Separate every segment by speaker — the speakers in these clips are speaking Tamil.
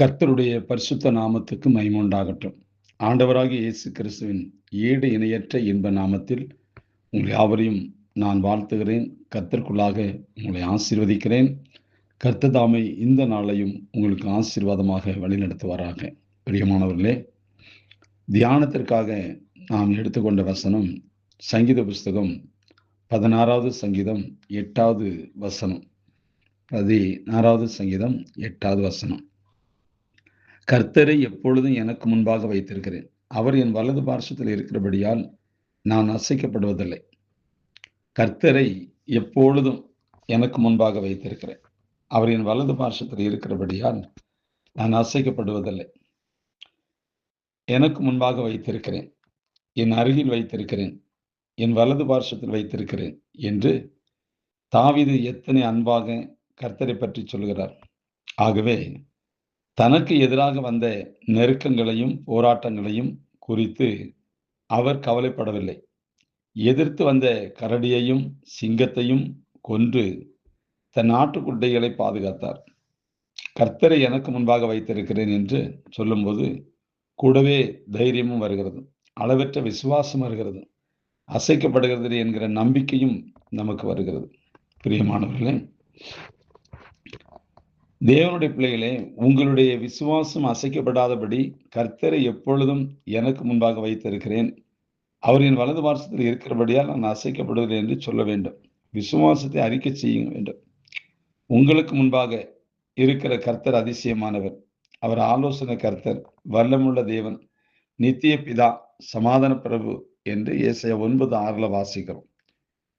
Speaker 1: கர்த்தருடைய பரிசுத்த நாமத்துக்கு மகிமை உண்டாகட்டும். ஆண்டவராகிய இயேசு கிறிஸ்துவின் ஈடு இணையற்ற இன்ப நாமத்தில் உங்கள் யாவரையும் நான் வாழ்த்துகிறேன். கர்த்தருக்குள்ளாக உங்களை ஆசீர்வதிக்கிறேன். கர்த்தர் தாமே இந்த நாளையும் உங்களுக்கு ஆசீர்வாதமாக வழிநடத்துவாராக. பிரியமானவர்களே, தியானத்திற்காக நாம் எடுத்துக்கொண்ட வசனம் சங்கீத புஸ்தகம் 16வது சங்கீதம் 8வது வசனம். 16வது சங்கீதம் 8வது வசனம். கர்த்தரை எப்பொழுதும் எனக்கு முன்பாக வைத்திருக்கிறேன். அவர் என் வலது பார்சத்தில் இருக்கிறபடியால் நான் அசைக்கப்படுவதில்லை. கர்த்தரை எப்பொழுதும் எனக்கு முன்பாக வைத்திருக்கிறேன். அவர் என் வலது பார்சத்தில் இருக்கிறபடியால் நான் அசைக்கப்படுவதில்லை. எனக்கு முன்பாக வைத்திருக்கிறேன், என் அருகில் வைத்திருக்கிறேன், என் வலது பார்சத்தில் வைத்திருக்கிறேன் என்று தாவீது எத்தனை அன்பாக கர்த்தரை பற்றி சொல்கிறார். ஆகவே தனக்கு எதிராக வந்த நெருக்கங்களையும் போராட்டங்களையும் குறித்து அவர் கவலைப்படவில்லை. எதிர்த்து வந்த கரடியையும் சிங்கத்தையும் கொன்று தன் ஆட்டுக்குட்டிகளை பாதுகாத்தார். கர்த்தரை எனக்கு முன்பாக வைத்திருக்கிறேன் என்று சொல்லும்போது கூடவே தைரியமும் வருகிறது, அளவற்ற விசுவாசம் வருகிறது, அசைக்கப்படுகிறது என்கிற நம்பிக்கையும் நமக்கு வருகிறது. பிரியமானவர்களே, தேவனுடைய பிள்ளைகளே, உங்களுடைய விசுவாசம் அசைக்கப்படாதபடி கர்த்தரை எப்பொழுதும் எனக்கு முன்பாக வைத்திருக்கிறேன், அவர் என் வலது பார்சத்தில் இருக்கிறபடியால் நான் அசைக்கப்படுவதில்லை என்று சொல்ல வேண்டும். விசுவாசத்தை அறிக்கை செய்ய வேண்டும். உங்களுக்கு முன்பாக இருக்கிற கர்த்தர் அதிசயமானவர். அவர் ஆலோசனை கர்த்தர், வல்லமுள்ள தேவன், நித்திய பிதா, சமாதான பிரபு என்று ஏசாயா 9:6 வாசிக்கிறோம்.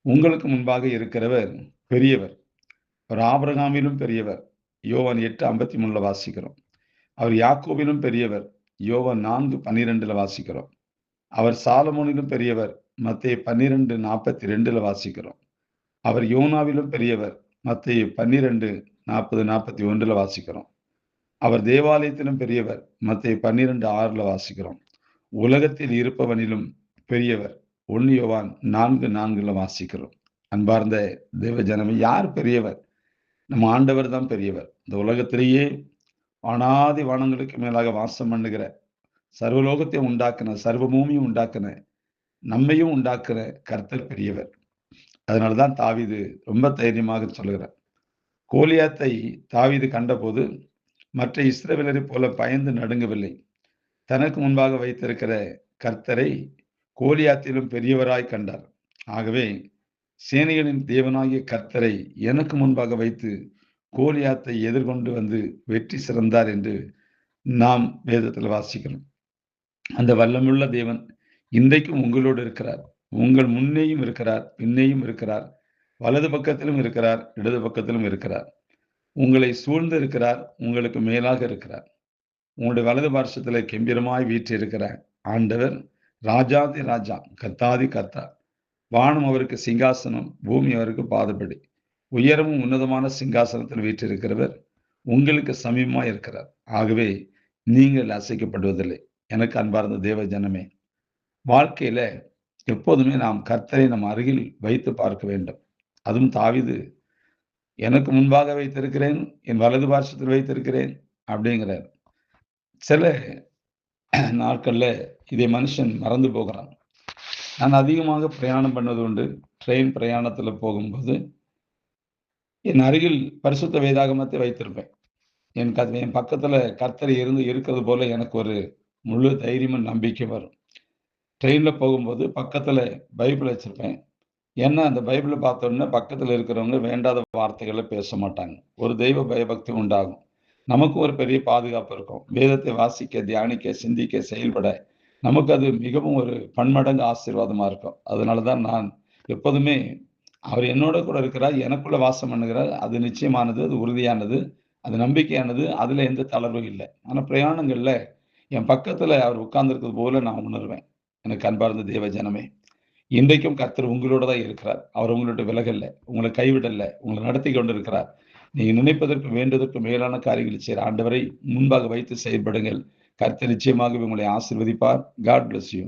Speaker 1: உங்களுக்கு முன்பாக இருக்கிறவர் பெரியவர். அவர் ஆபிரகாமிலும் பெரியவர். யோவான் 8:53 வாசிக்கிறோம். அவர் யாக்கோபிலும் பெரியவர். யோவான் 4:12 வாசிக்கிறோம். அவர் சாலமோனிலும் பெரியவர். மத்தேயு 12:42 வாசிக்கிறோம். அவர் யோனாவிலும் பெரியவர். மத்தேயு 12:40-41 வாசிக்கிறோம். அவர் தேவாலயத்திலும் பெரியவர். மத்தேயு 12:6 வாசிக்கிறோம். உலகத்தில் இருப்பவனிலும் பெரியவர். 1 யோவான் 4:4 வாசிக்கிறோம். அன்பார்ந்த தேவ ஜனமே, யார் பெரியவர்? நம்ம ஆண்டவர் தான் பெரியவர். இந்த உலகத்திலேயே வானாதி வானங்களுக்கு மேலாக வாசம் பண்ணுகிற, சர்வலோகத்தையும் உண்டாக்குன, சர்வ பூமியும் உண்டாக்குன, நம்மையும் உண்டாக்குற கர்த்தர் பெரியவர். அதனாலதான் தாவீது ரொம்ப தைரியமாக சொல்லுகிறார். கோலியாத்தை தாவீது கண்டபோது மற்ற இஸ்ரவேலரை போல பயந்து நடுங்கவில்லை. தனக்கு முன்பாக வைத்திருக்கிற கர்த்தரை கோலியாத்திலும் பெரியவராய் கண்டார். ஆகவே சேனைகளின் தேவனாகிய கர்த்தரை எனக்கு முன்பாக வைத்து கோலியாத்தை எதிர்கொண்டு வந்து வெற்றி சிறந்தார் என்று நாம் வேதத்தில் வாசிக்கிறோம். அந்த வல்லமுள்ள தேவன் இன்றைக்கும் உங்களோடு இருக்கிறார். உங்கள் முன்னேயும் இருக்கிறார், பின்னேயும் இருக்கிறார், வலது பக்கத்திலும் இருக்கிறார், இடது பக்கத்திலும் இருக்கிறார். உங்களை சூழ்ந்து இருக்கிறார், உங்களுக்கு மேலாக இருக்கிறார். உங்களுடைய வலது பார்சத்தில் கெம்பீரமாய் வீற்றி இருக்கிறார் ஆண்டவர். ராஜாதி ராஜா, கர்த்தாதி கர்த்தா. வானம் அவருக்கு சிங்காசனம், பூமி அவருக்கு பாதபடி. உயரமும் உன்னதமான சிங்காசனத்தில் வீற்றிருக்கிறவர் உங்களுக்கு சமீபமாக இருக்கிறார். ஆகவே நீங்கள் அசைக்கப்படுவதில்லை. எனக்கு அன்பார்ந்த தேவ ஜனமே, வாழ்க்கையில எப்போதுமே நாம் கர்த்தரை நம் அருகில் வைத்து பார்க்க வேண்டும். அதுவும் தாவீது எனக்கு முன்பாக வைத்திருக்கிறேன், என் வலது பார்சத்தில் வைத்திருக்கிறேன் அப்படிங்கிறார். சில நாட்கள்ல இதை மனுஷன் மறந்து போகிறான். நான் அதிகமாக பிரயாணம் பண்ணது உண்டு. ட்ரெயின் பிரயாணத்தில் போகும்போது என் அருகில் பரிசுத்த வேதாகமத்தை வைத்திருப்பேன். என் பக்கத்துல கர்த்தர் இருக்கிறது போல எனக்கு ஒரு முழு தைரியமும் நம்பிக்கை வரும். ட்ரெயின்ல போகும்போது பக்கத்துல பைபிள் வச்சிருப்பேன். ஏன்னா அந்த பைபிளை பார்த்தோன்னா பக்கத்துல இருக்கிறவங்க வேண்டாத வார்த்தைகளை பேச மாட்டாங்க. ஒரு தெய்வ பயபக்தி உண்டாகும். நமக்கு ஒரு பெரிய பாதுகாப்பு இருக்கும். வேதத்தை வாசிக்க, தியானிக்க, சிந்திக்க, செயல்பட நமக்கு அது மிகவும் ஒரு பன்மடங்கு ஆசீர்வாதமா இருக்கும். அதனாலதான் நான் எப்போதுமே அவர் என்னோட கூட இருக்கிறார், எனக்குள்ள வாசம் பண்ணுகிறார். அது நிச்சயமானது, அது உறுதியானது, அது நம்பிக்கையானது. அதுல எந்த தளர்வும் இல்லை. ஆனா பிரயாணங்கள்ல என் பக்கத்துல அவர் உட்கார்ந்துருக்கிறது போல நான் உணர்வேன். எனக்கு அன்பார்ந்த தேவ ஜனமே, இன்றைக்கும் கர்த்தர் உங்களோட தான் இருக்கிறார். அவர் உங்களோட விலகல்ல, உங்களை கைவிடல, உங்களை நடத்தி கொண்டு இருக்கிறார். நீங்க நினைப்பதற்கு வேண்டுவதற்கு மேலான காரியங்களை செய்கிற ஆண்டவரை முன்பாக வைத்து செயல்படுங்கள். கர்த்தர் நிச்சயமாக உங்களை ஆசீர்வதிப்பார். God bless you.